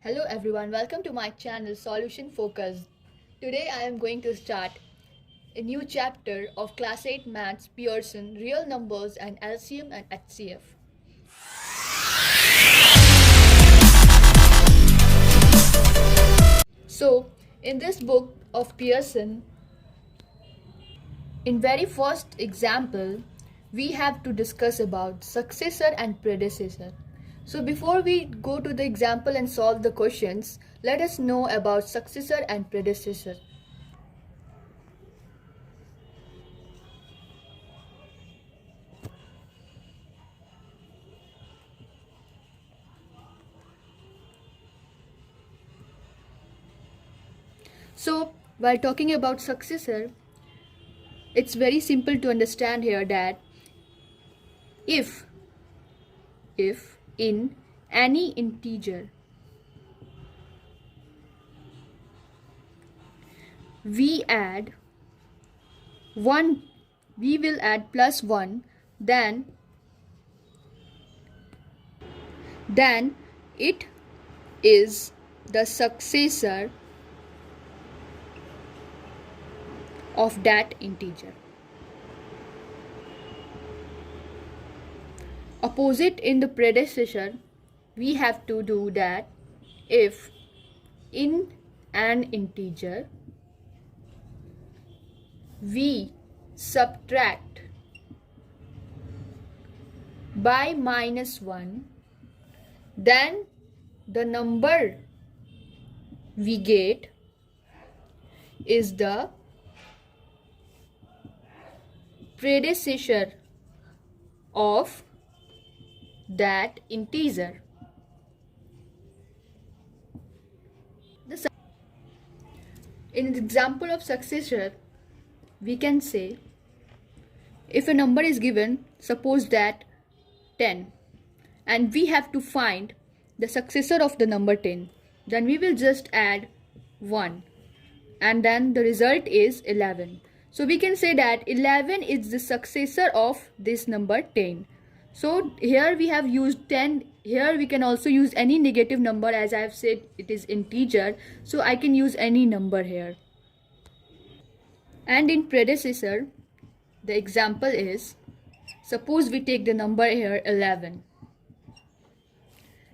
Hello everyone, welcome to my channel Solution Focus. Today I am going to start a new chapter of Class 8 Maths Pearson Real Numbers and LCM and HCF. So, in this book of Pearson, in very first example, we have to discuss about successor and predecessor. So before we go to the example and solve the questions, let us know about successor and predecessor. So while talking about successor, it's very simple to understand here that if in any integer we add 1, we will add plus 1, then it is the successor of that integer. Opposite in the predecessor, we have to do that if in an integer we subtract by -1, then the number we get is the predecessor of that integer. In the example of successor, we can say if a number is given, suppose that 10, and we have to find the successor of the number 10, then we will just add 1 and then the result is 11. So we can say that 11 is the successor of this number 10. So here we have used 10. Here we can also use any negative number, as I have said it is integer, so I can use any number here. And in predecessor, the example is, suppose we take the number here 11,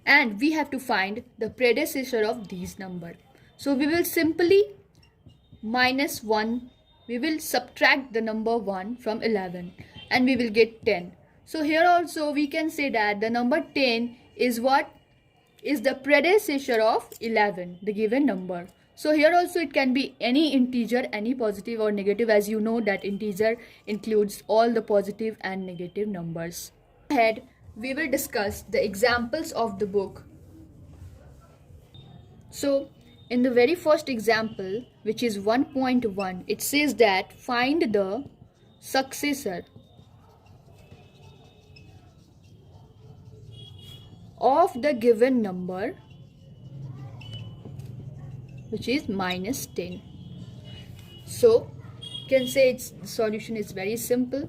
and we have to find the predecessor of these number. So we will simply -1, we will subtract the number 1 from 11 and we will get 10. So here also we can say that the number 10 is what is the predecessor of 11, the given number. So here also it can be any integer, any positive or negative, as you know that integer includes all the positive and negative numbers. Ahead, we will discuss the examples of the book. So in the very first example, which is 1.1, it says that find the successor of the given number, which is -10. So you can say the solution is very simple.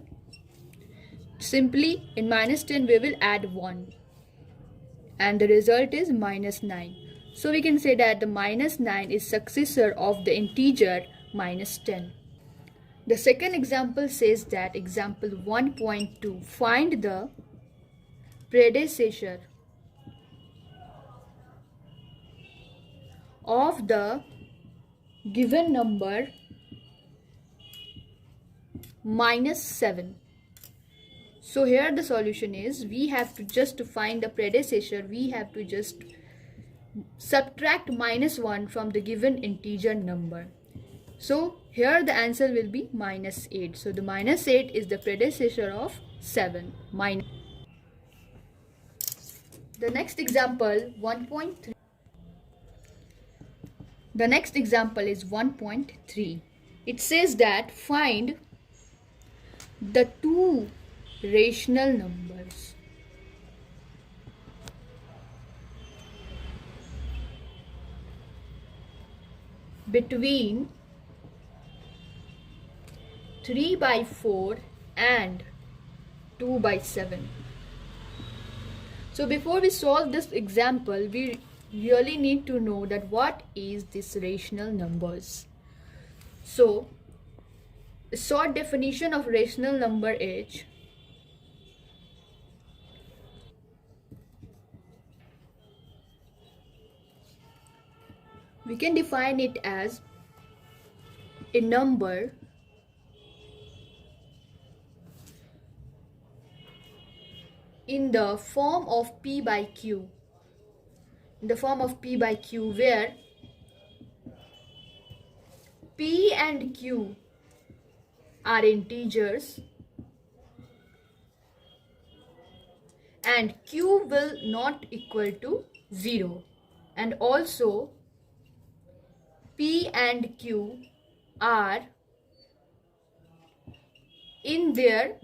Simply in -10 we will add 1 and the result is -9. So we can say that the -9 is successor of the integer -10. The second example says that example 1.2, find the predecessor of the given number -7. So here the solution is, we have to just to find the predecessor, we have to just subtract -1 from the given integer number. So here the answer will be -8. So the -8 is the predecessor of 7. The next example 1.3. The next example is 1.3. It says that find the two rational numbers between 3/4 and 2/7. So before we solve this example, we really need to know that what is this rational numbers. So a short definition of rational number is we can define it as a number in the form of P by Q, where P and Q are integers and Q will not equal to 0, and also P and Q are in their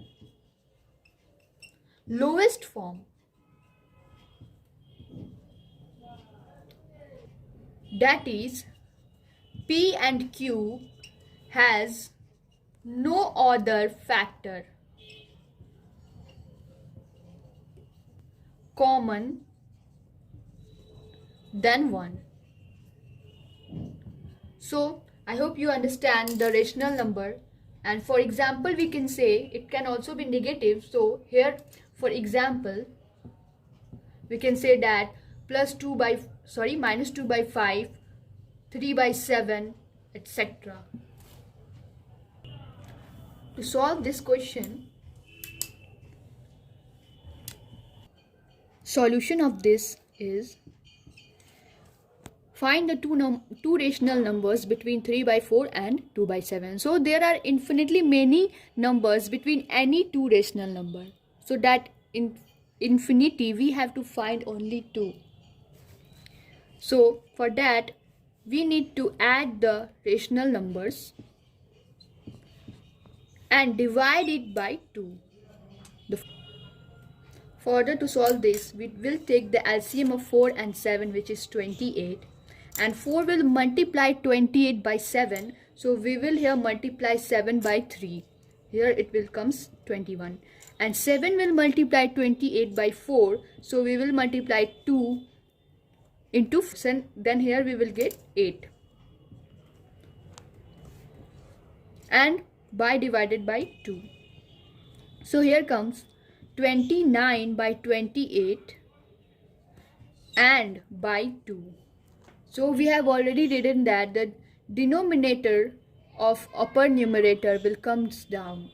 lowest form, that is P and Q has no other factor common than 1. So I hope you understand the rational number, and for example we can say it can also be negative. So here for example we can say that minus 2 by 5, 3 by 7, etc. To solve this question, solution of this is find the two rational numbers between 3 by 4 and 2 by 7. So there are infinitely many numbers between any two rational number. So that in infinity we have to find only 2. So for that we need to add the rational numbers and divide it by 2. Further, to solve this, we will take the LCM of 4 and 7, which is 28, and 4 will multiply 28 by 7, so we will here multiply 7 by 3. Here it will comes 21, and 7 will multiply 28 by 4, so we will multiply 2 into 4, then here we will get 8, and by divided by 2. So here comes 29 by 28 and by 2. So we have already written that the denominator of upper numerator will comes down.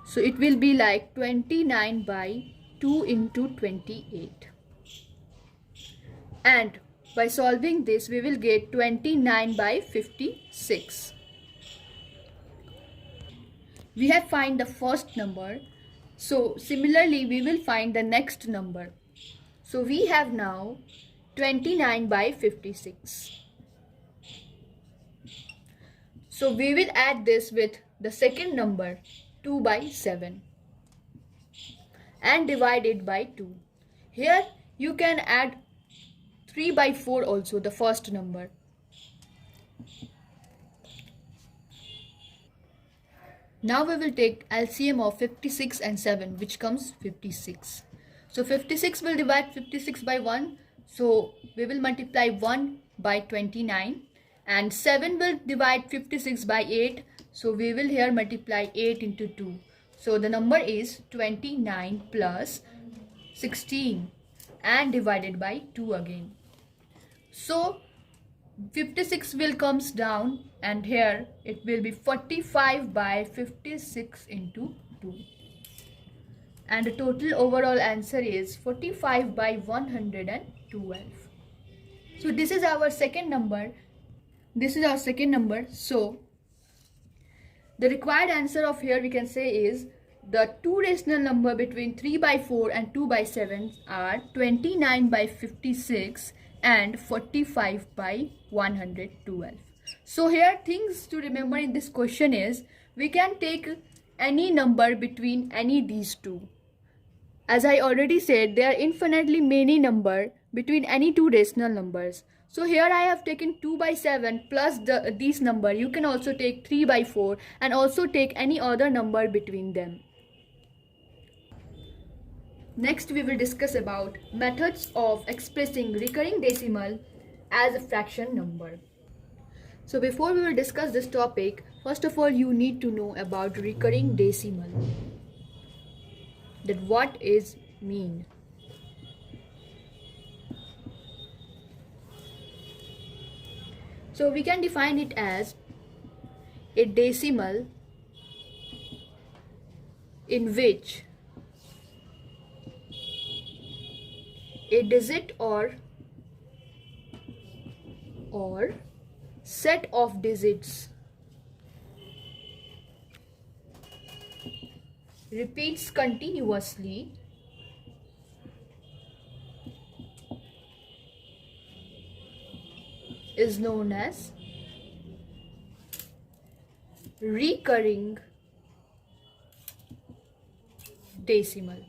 So it will be like 29 by 2 into 28. And by solving this we will get 29 by 56. We have find the first number. So similarly we will find the next number. So we have now 29 by 56. So we will add this with the second number 2 by 7 and divide it by 2. Here you can add 3 by 4 also, the first number. Now we will take LCM of 56 and 7, which comes 56. So 56 will divide 56 by 1. So we will multiply 1 by 29. And 7 will divide 56 by 8. So we will here multiply 8 into 2. So the number is 29 plus 16 and divided by 2 again. So 56 will comes down and here it will be 45 by 56 into 2. And the total overall answer is 45 by 112. So this is our second number. So the required answer of here we can say is the two rational number between 3 by 4 and 2 by 7 are 29 by 56 and 45 by 112. So here things to remember in this question is we can take any number between any these two. As I already said, there are infinitely many number between any two rational numbers. So here I have taken 2 by 7 plus these number. You can also take 3 by 4 and also take any other number between them. Next, we will discuss about methods of expressing recurring decimal as a fraction number. So before we will discuss this topic, first of all you need to know about recurring decimal. That what is mean. So we can define it as a decimal in which a digit or set of digits repeats continuously is known as recurring decimal.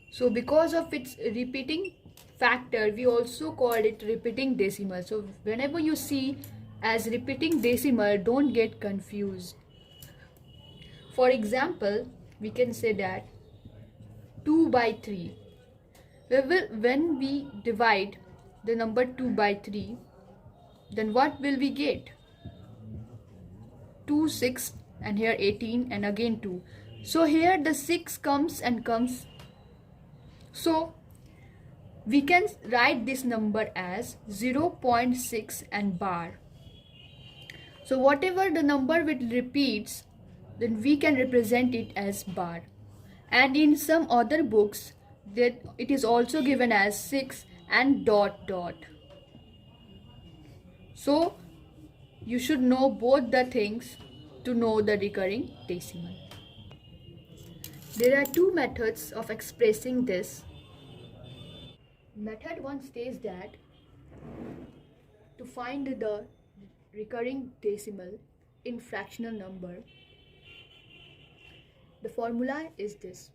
So because of its repeating factor, we also called it repeating decimal. So whenever you see as repeating decimal, don't get confused. For example, we can say that 2 by 3. When we divide the number 2 by 3, then what will we get? 2, 6, and here 18, and again 2. So here the 6 comes and comes. So we can write this number as 0.6 and bar. So whatever the number which repeats, then we can represent it as bar. And in some other books, that it is also given as 6 and dot dot. So you should know both the things to know the recurring decimal. There are two methods of expressing this. Method 1 states that to find the recurring decimal in fractional number, the formula is this.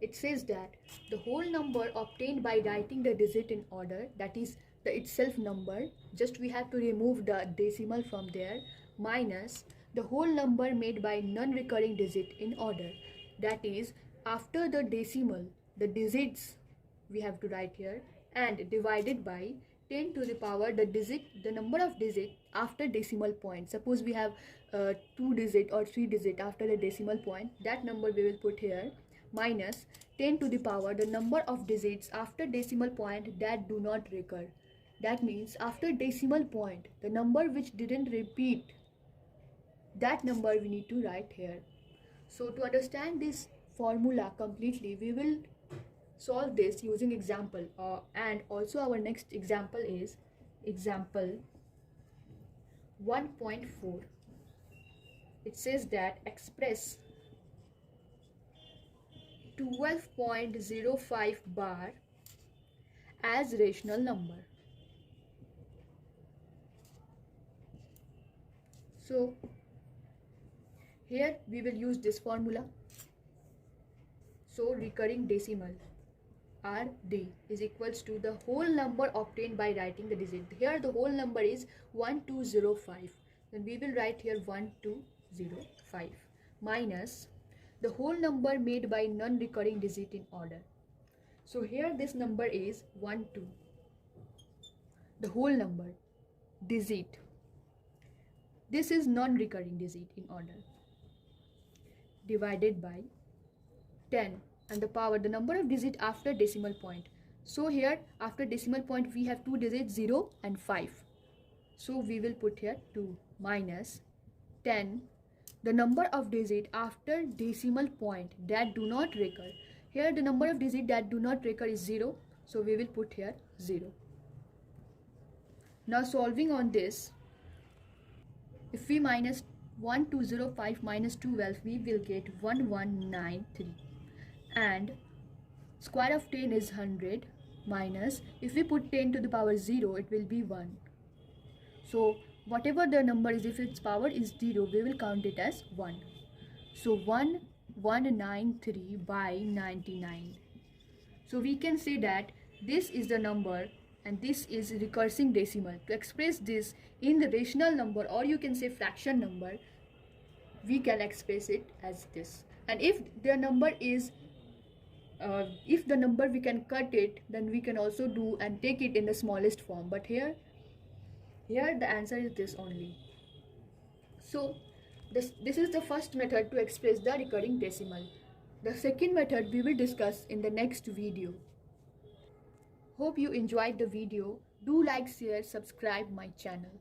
It says that the whole number obtained by writing the digit in order, that is the itself number, just we have to remove the decimal from there, minus the whole number made by non-recurring digit in order, that is after the decimal, the digits we have to write here, and divided by 10 to the power the number of digit after decimal point. Suppose we have 2 digit or 3 digit after the decimal point, that number we will put here, minus 10 to the power the number of digits after decimal point that do not recur. That means after decimal point, the number which didn't repeat, that number we need to write here. So to understand this formula completely, we will solve this using example, and also our next example is example 1.4. It says that express 12.05 bar as rational number. So here we will use this formula. So recurring decimal RD is equals to the whole number obtained by writing the digit. Here the whole number is 1205. Then we will write here 1205 minus the whole number made by non-recurring digit in order. So here this number is 12. The whole number digit. This is non-recurring digit in order. Divided by 10 and the power the number of digit after decimal point. So here after decimal point we have two digits 0 and 5. So we will put here 2 minus 10 the number of digit after decimal point that do not recur. Here the number of digit that do not recur is 0. So we will put here 0. Now solving on this, if we minus 1205 minus 12, we will get 1193. And square of 10 is 100 minus, if we put 10 to the power 0, it will be 1. So whatever the number is, if its power is 0, we will count it as 1. So 1193 by 99. So we can say that this is the number and this is recursive decimal. To express this in the rational number, or you can say fraction number, we can express it as this. And if the number is if the number we can cut it, then we can also do and take it in the smallest form. But here the answer is this only. So this is the first method to express the recurring decimal. The second method we will discuss in the next video. Hope you enjoyed the video. Do like, share, subscribe my channel.